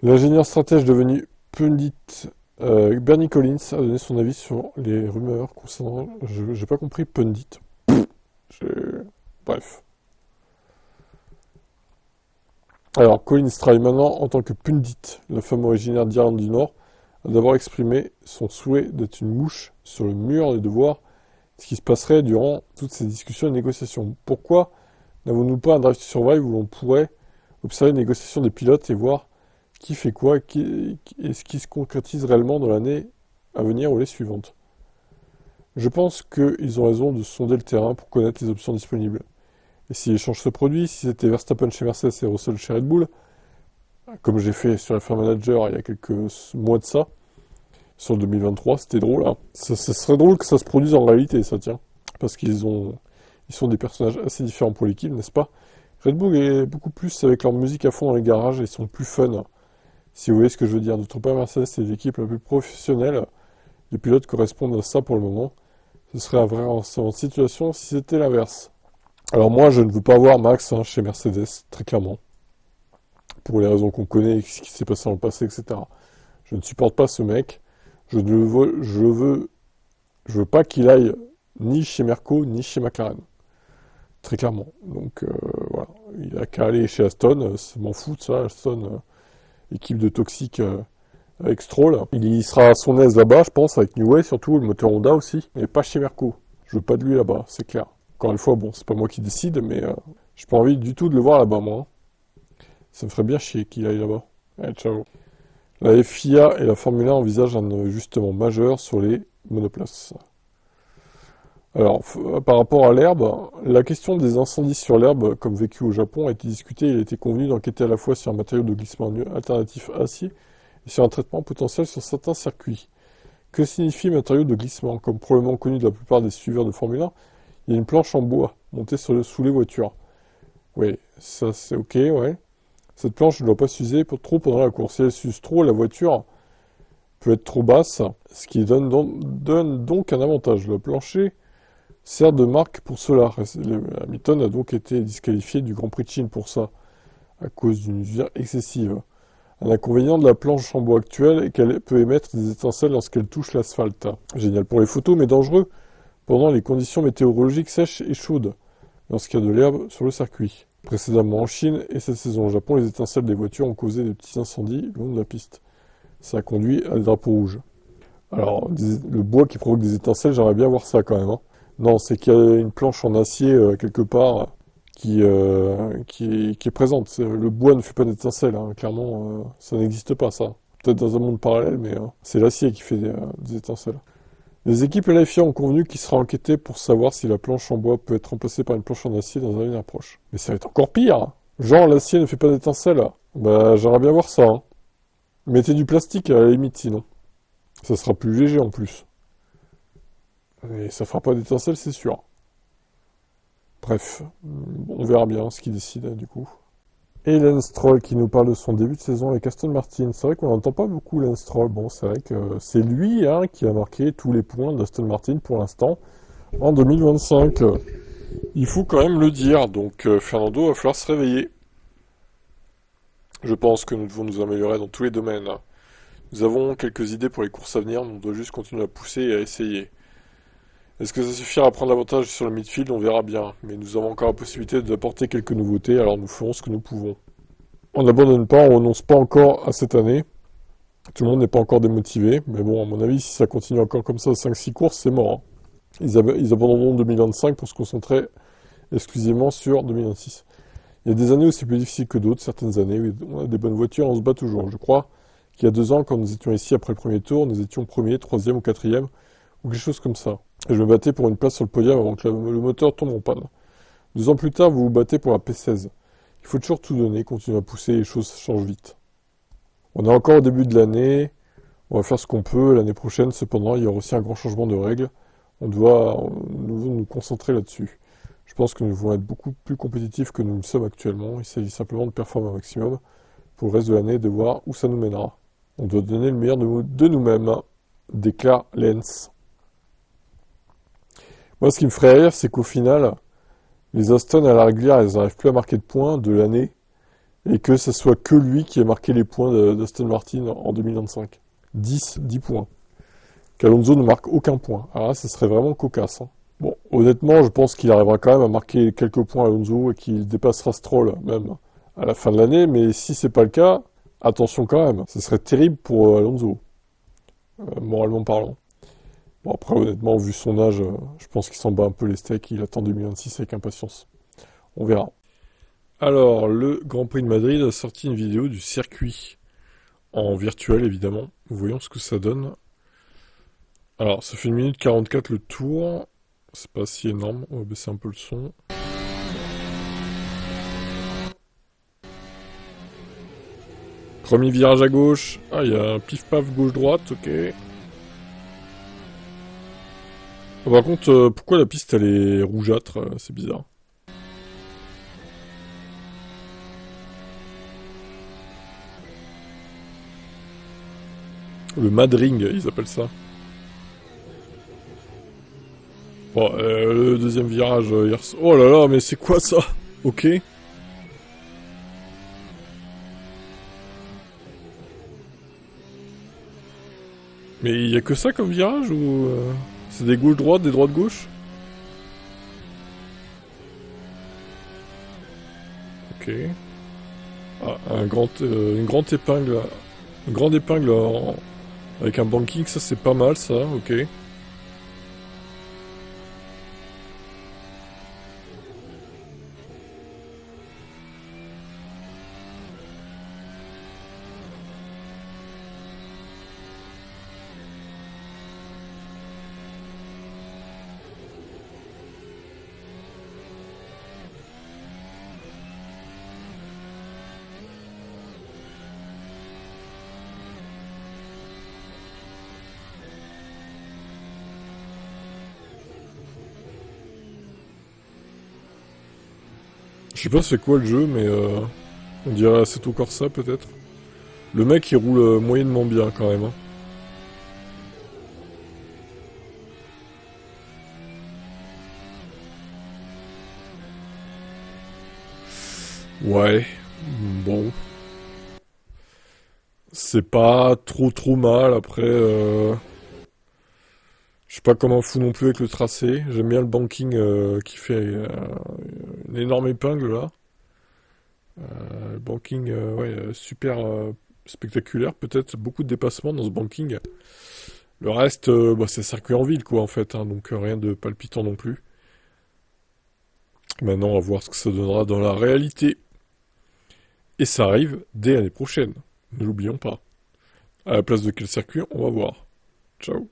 L'ingénieur stratège devenu pundit Bernie Collins a donné son avis sur les rumeurs concernant... J'ai pas compris pundit. J'ai- Bref. Alors, Collins travaille maintenant en tant que pundit. La femme originaire d'Irlande du Nord a d'abord exprimé son souhait d'être une mouche sur le mur et de voir ce qui se passerait durant toutes ces discussions et négociations. Pourquoi n'avons-nous pas un Drive to Survive où l'on pourrait observer les négociations des pilotes et voir qui fait quoi et ce qui se concrétise réellement dans l'année à venir ou les suivantes? Je pense qu'ils ont raison de sonder le terrain pour connaître les options disponibles. Et si l'échange se produit, si c'était Verstappen chez Mercedes et Russell chez Red Bull, comme j'ai fait sur F1 Manager il y a quelques mois de ça, sur le 2023, c'était drôle, hein. Ça serait drôle que ça se produise en réalité, ça tient. Parce ils sont des personnages assez différents pour l'équipe, n'est-ce pas? Red Bull est beaucoup plus avec leur musique à fond dans les garages et ils sont plus fun, si vous voyez ce que je veux dire. D'autre part, Mercedes est l'équipe la plus professionnelle. Les pilotes correspondent à ça pour le moment. Ce serait un vrai renversement de situation si c'était l'inverse. Alors moi, je ne veux pas voir Max chez Mercedes, très clairement. Pour les raisons qu'on connaît, ce qui s'est passé dans le passé, etc. Je ne supporte pas ce mec. Je veux pas qu'il aille ni chez Merco, ni chez McLaren. Très clairement. Donc voilà. Il a qu'à aller chez Aston, m'en fout de ça, Aston, équipe de toxiques avec Stroll. Il y sera à son aise là-bas, je pense, avec New Way, surtout le moteur Honda aussi, mais pas chez Merco. Je veux pas de lui là-bas, c'est clair. Encore une fois, bon, c'est pas moi qui décide, mais j'ai pas envie du tout de le voir là-bas, moi. Ça me ferait bien chier qu'il aille là-bas. Allez, ciao. La FIA et la Formule 1 envisagent un ajustement majeur sur les monoplaces. Alors, par rapport à l'herbe, la question des incendies sur l'herbe, comme vécu au Japon, a été discutée et il a été convenu d'enquêter à la fois sur un matériau de glissement alternatif à acier et sur un traitement potentiel sur certains circuits. Que signifie matériau de glissement? Comme probablement connu de la plupart des suiveurs de Formule 1, il y a une planche en bois montée sous les voitures. Oui, ça c'est ok, ouais. Cette planche ne doit pas s'user trop pendant la course. Si elle s'use trop, la voiture peut être trop basse, ce qui donne donc un avantage. Le plancher sert de marque pour cela. Hamilton a donc été disqualifié du Grand Prix de Chine pour ça, à cause d'une usure excessive. Un inconvénient de la planche en bois actuelle est qu'elle peut émettre des étincelles lorsqu'elle touche l'asphalte. Génial pour les photos, mais dangereux pendant les conditions météorologiques sèches et chaudes, lorsqu'il y a de l'herbe sur le circuit. Précédemment en Chine et cette saison au Japon, les étincelles des voitures ont causé des petits incendies le long de la piste. Ça a conduit à des drapeaux rouges. Alors, le bois qui provoque des étincelles, j'aimerais bien voir ça quand même, hein. Non, c'est qu'il y a une planche en acier quelque part qui est présente. Le bois ne fait pas d'étincelles, hein. Clairement, ça n'existe pas, ça. Peut-être dans un monde parallèle, mais c'est l'acier qui fait des étincelles. Les équipes et la FIA ont convenu qu'il sera enquêté pour savoir si la planche en bois peut être remplacée par une planche en acier dans un avenir proche. Mais ça va être encore pire, hein. Genre, l'acier ne fait pas d'étincelles. Bah, j'aimerais bien voir ça, hein. Mettez du plastique à la limite, sinon. Ça sera plus léger en plus. Et ça fera pas d'étincelles, c'est sûr. Bref, on verra bien ce qu'il décide, du coup. Et Lance Stroll qui nous parle de son début de saison avec Aston Martin. C'est vrai qu'on n'entend pas beaucoup Lance Stroll. Bon, c'est vrai que c'est lui qui a marqué tous les points d'Aston Martin pour l'instant en 2025. Il faut quand même le dire. Donc Fernando va falloir se réveiller. Je pense que nous devons nous améliorer dans tous les domaines. Nous avons quelques idées pour les courses à venir. On doit juste continuer à pousser et à essayer. Est-ce que ça suffira à prendre l'avantage sur le midfield? On verra bien. Mais nous avons encore la possibilité d'apporter quelques nouveautés, alors nous ferons ce que nous pouvons. On n'abandonne pas, on renonce pas encore à cette année. Tout le monde n'est pas encore démotivé. Mais bon, à mon avis, si ça continue encore comme ça, 5-6 courses, c'est mort, hein. Ils abandonneront 2025 pour se concentrer exclusivement sur 2026. Il y a des années où c'est plus difficile que d'autres, certaines années où on a des bonnes voitures, on se bat toujours. Je crois qu'il y a 2 ans, quand nous étions ici après le premier tour, nous étions premier, troisième ou quatrième, ou quelque chose comme ça. Et je me battais pour une place sur le podium avant que le moteur tombe en panne. 2 ans plus tard, vous vous battez pour la P16. Il faut toujours tout donner, continuer à pousser, les choses changent vite. On est encore au début de l'année, on va faire ce qu'on peut. L'année prochaine, cependant, il y aura aussi un grand changement de règles. On doit nous concentrer là-dessus. Je pense que nous devons être beaucoup plus compétitifs que nous le sommes actuellement. Il s'agit simplement de performer au maximum pour le reste de l'année et de voir où ça nous mènera. On doit donner le meilleur de nous-mêmes, déclare Lance. Moi, ce qui me ferait rire, c'est qu'au final, les Aston à la régulière, elles n'arrivent plus à marquer de points de l'année. et que ce soit que lui qui ait marqué les points d'Aston Martin en 2025. 10 points. Qu'Alonso ne marque aucun point. Alors là, ce serait vraiment cocasse, hein. Bon, honnêtement, je pense qu'il arrivera quand même à marquer quelques points Alonso et qu'il dépassera Stroll, même, à la fin de l'année, mais si c'est pas le cas, attention quand même. Ce serait terrible pour Alonso, moralement parlant. Bon, après, honnêtement, vu son âge, je pense qu'il s'en bat un peu les steaks, il attend 2026 avec impatience. On verra. Alors, le Grand Prix de Madrid a sorti une vidéo du circuit, en virtuel évidemment. Voyons ce que ça donne. Alors, ça fait 1 minute 44 le tour. C'est pas si énorme, on va baisser un peu le son. Premier virage à gauche. Ah, il y a un pif-paf gauche-droite, ok. Ah, par contre, pourquoi la piste elle est rougeâtre? C'est bizarre. Le Madring, ils appellent ça. Bon, le deuxième virage, oh là là, mais c'est quoi ça? Ok. Mais il y a que ça comme virage ou c'est des gauches-droites, des droites-gauche? Ok. Ah, une grande épingle, une grande épingle avec un banking, ça c'est pas mal ça, ok. Je sais pas c'est quoi le jeu, mais on dirait Assetto Corsa peut-être. Le mec il roule moyennement bien quand même, hein. Ouais, bon. C'est pas trop mal, après je suis pas comme un fou non plus avec le tracé. J'aime bien le banking qui fait une énorme épingle là. Le banking, ouais, super spectaculaire. Peut-être beaucoup de dépassements dans ce banking. Le reste, bah, c'est circuit en ville quoi en fait, hein, donc rien de palpitant non plus. Maintenant, on va voir ce que ça donnera dans la réalité. Et ça arrive dès l'année prochaine. Ne l'oublions pas. À la place de quel circuit, on va voir. Ciao.